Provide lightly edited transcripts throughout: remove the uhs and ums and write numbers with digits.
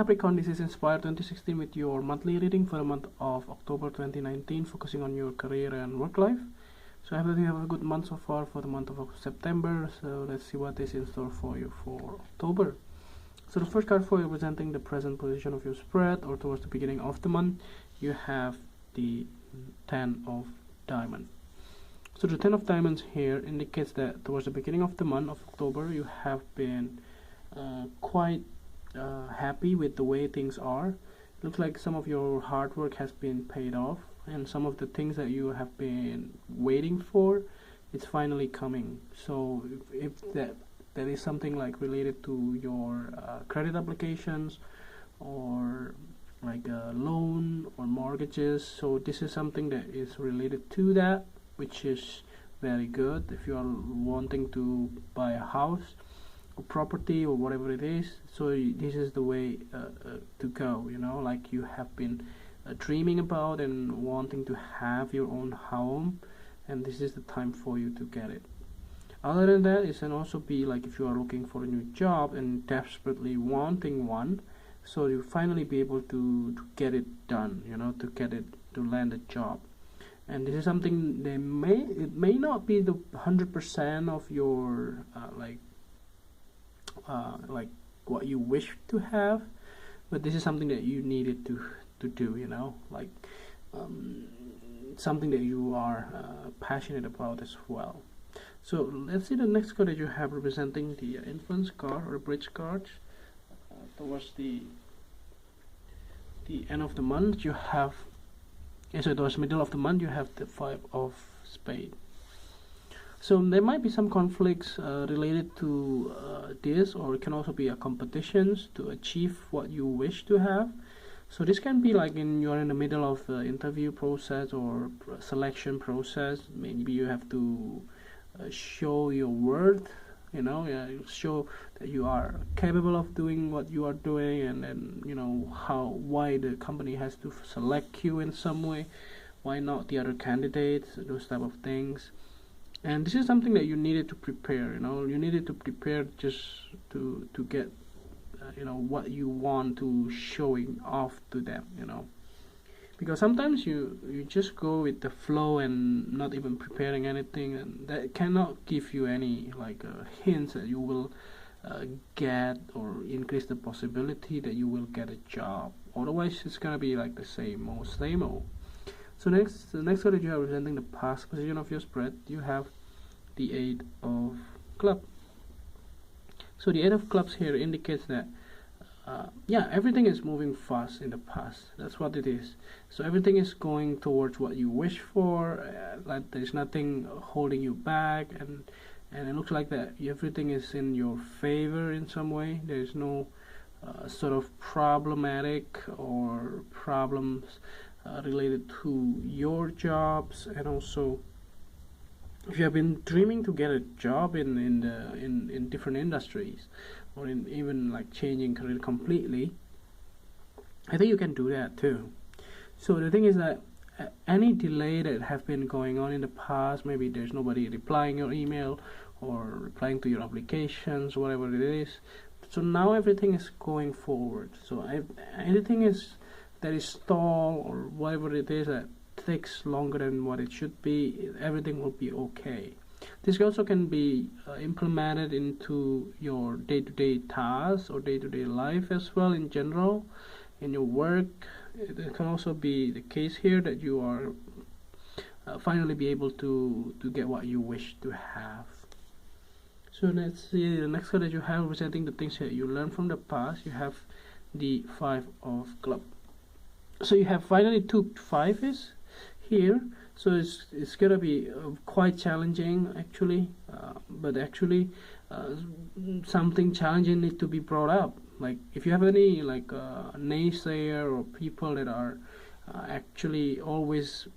Capricorn, this is Inspire 2016 with your monthly reading for the month of October 2019, focusing on your career and work life. So I hope you have a good month so far for the month of September. So let's see what is in store for you for October. So the first card for you representing the present position of your spread, or towards the beginning of the month, you have the 10 of Diamonds. So the 10 of Diamonds here indicates that towards the beginning of the month of October, you have been quite happy with the way things are. Looks like some of your hard work has been paid off, and some of the things that you have been waiting for, it's finally coming. So if that is something like related to your credit applications, or like a loan or mortgages, so this is something that is related to that, which is very good. If you are wanting to buy a house, property, or whatever it is, so this is the way to go, you know, like you have been dreaming about and wanting to have your own home, and this is the time for you to get it. Other than that, it can also be like if you are looking for a new job and desperately wanting one, so you finally be able to get it done, you know, to land a job. And this is something it may not be the 100% of your like what you wish to have, but this is something that you needed to do, you know, like something that you are passionate about as well. So let's see the next card that you have representing the influence card or bridge card. Towards the end of the month, you have so towards middle of the month, you have the 5 of Spades. So there might be some conflicts related to this, or it can also be a competitions to achieve what you wish to have. So this can be like you're in the middle of the interview process or selection process. Maybe you have to show your worth, you know, show that you are capable of doing what you are doing, and then, you know, why the company has to select you in some way, why not the other candidates, those type of things. And this is something that you needed to prepare, you know, you needed to prepare just to get you know, what you want to showing off to them, you know, because sometimes you just go with the flow and not even preparing anything, and that cannot give you any like hints that you will get or increase the possibility that you will get a job. Otherwise it's gonna be like the same old. So the next card that you are representing the past position of your spread, you have the 8 of Clubs. So the 8 of Clubs here indicates that yeah, everything is moving fast in the past. That's what it is. So everything is going towards what you wish for. Like there's nothing holding you back, and it looks like that everything is in your favor in some way. There's no sort of problematic or problems related to your jobs. And also, if you have been dreaming to get a job in different industries, or in even like changing career completely, I think you can do that too. So the thing is that any delay that have been going on in the past, maybe there's nobody replying your email or replying to your applications, whatever it is, so now everything is going forward. So anything that is stalled or whatever it is that takes longer than what it should be, everything will be okay. This also can be implemented into your day-to-day tasks or day-to-day life as well in general, in your work. It can also be the case here that you are finally be able to get what you wish to have. So let's see the next card that you have representing the things that you learned from the past. You have the 5 of Clubs. So you have finally 2 5s here. So it's gonna be quite challenging actually, but actually something challenging needs to be brought up. Like if you have any like naysayer or people that are actually always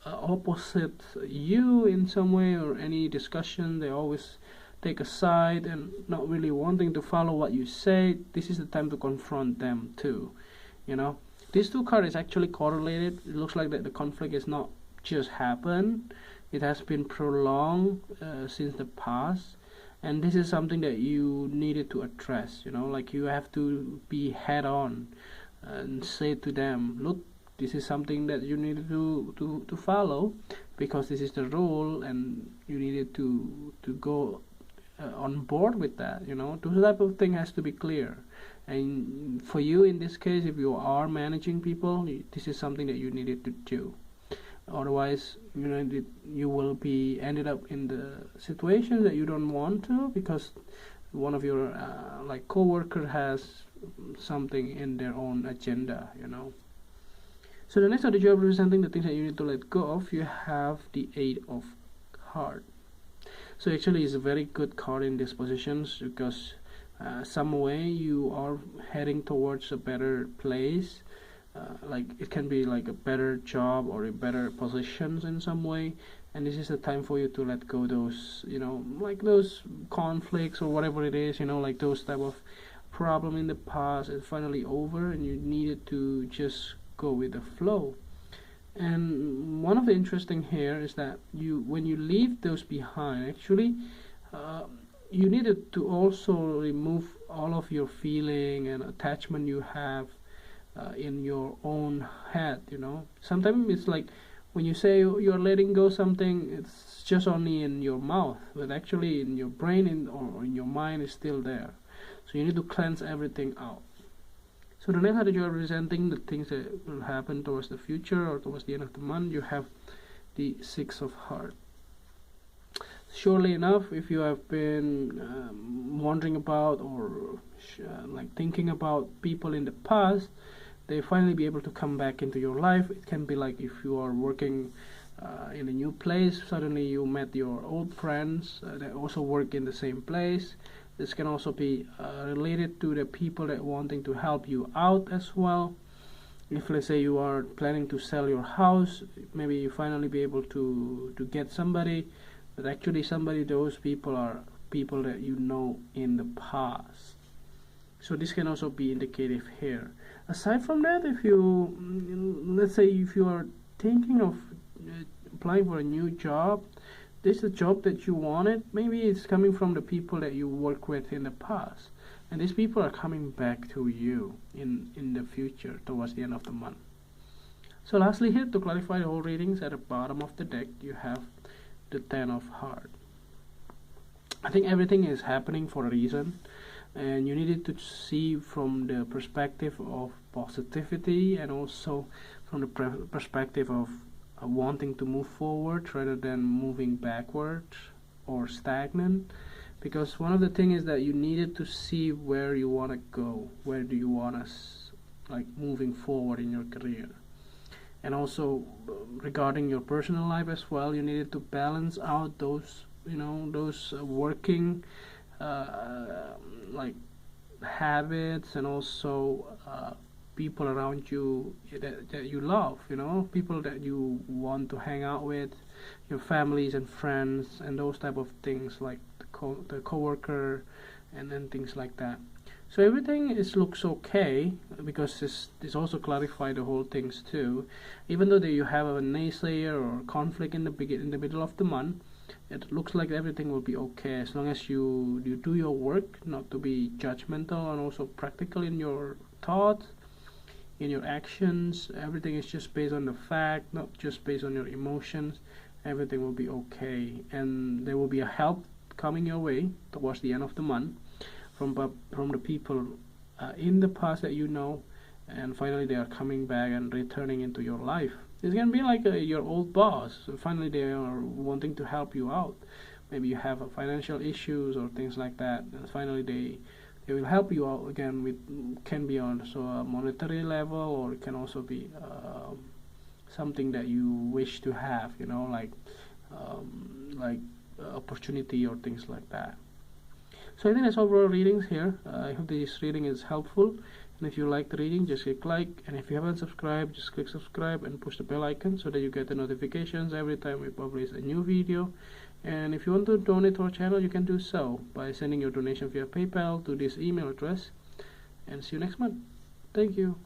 opposite you in some way, or any discussion, they always take a side and not really wanting to follow what you say, this is the time to confront them too, you know. These 2 cards is actually correlated. It looks like that the conflict is not just happened, it has been prolonged since the past, and this is something that you needed to address. Like you have to be head on and say to them, look, this is something that you needed to follow, because this is the rule, and you needed to go on board with that. Those type of thing has to be clear. And for you in this case, if you are managing people, this is something that you needed to do. Otherwise, you will be ended up in the situation that you don't want to, because one of your like co-worker has something in their own agenda. So the next card that you are representing the things that you need to let go of, you have the 8 of Hearts. So actually it's a very good card in these positions, because some way you are heading towards a better place. Like it can be like a better job or a better positions in some way, and this is the time for you to let go those, like those conflicts or whatever it is, like those type of problem in the past is finally over, and you needed to just go with the flow. And one of the interesting here is that when you leave those behind, actually you needed to also remove all of your feeling and attachment you have in your own head. Sometimes it's like when you say you're letting go something, it's just only in your mouth, but actually in your brain or in your mind is still there. So you need to cleanse everything out. So the next card that you are representing the things that will happen towards the future or towards the end of the month, you have the 6 of Hearts. Surely enough, if you have been wondering about or like thinking about people in the past, they finally be able to come back into your life. It can be like if you are working in a new place, suddenly you met your old friends that also work in the same place. This can also be related to the people that wanting to help you out as well. If let's say you are planning to sell your house, maybe you finally be able to get somebody, but actually those people are people that you know in the past. So this can also be indicative here. Aside from that, if you, let's say if you are thinking of applying for a new job, this is a job that you wanted, maybe it's coming from the people that you work with in the past, and these people are coming back to you in the future towards the end of the month. So lastly here, to clarify the whole readings, at the bottom of the deck you have the 10 of Hearts. I think everything is happening for a reason, and you needed to see from the perspective of positivity, and also from the perspective of wanting to move forward rather than moving backwards or stagnant. Because one of the things is that you needed to see where you want to go, where do you want to like moving forward in your career. And also regarding your personal life as well, you needed to balance out those working like habits, and also people around you that you love, people that you want to hang out with, your families and friends, and those type of things, like the co-worker and then things like that. So everything looks okay, because this also clarifies the whole things too. Even though that you have a naysayer or conflict in the middle of the month, it looks like everything will be okay, as long as you do your work, not to be judgmental, and also practical in your thoughts, in your actions. Everything is just based on the fact, not just based on your emotions. Everything will be okay, and there will be a help coming your way towards the end of the month from the people in the past that you know, and finally they are coming back and returning into your life. It's gonna be like your old boss. So finally they are wanting to help you out. Maybe you have financial issues or things like that, and finally they will help you out again. With can be also a monetary level, or it can also be something that you wish to have, like opportunity or things like that. So I think that's overall readings here. I hope this reading is helpful, and if you like the reading, just click like, and if you haven't subscribed, just click subscribe and push the bell icon so that you get the notifications every time we publish a new video. And if you want to donate to our channel, you can do so by sending your donation via PayPal to this email address. And see you next month. Thank you.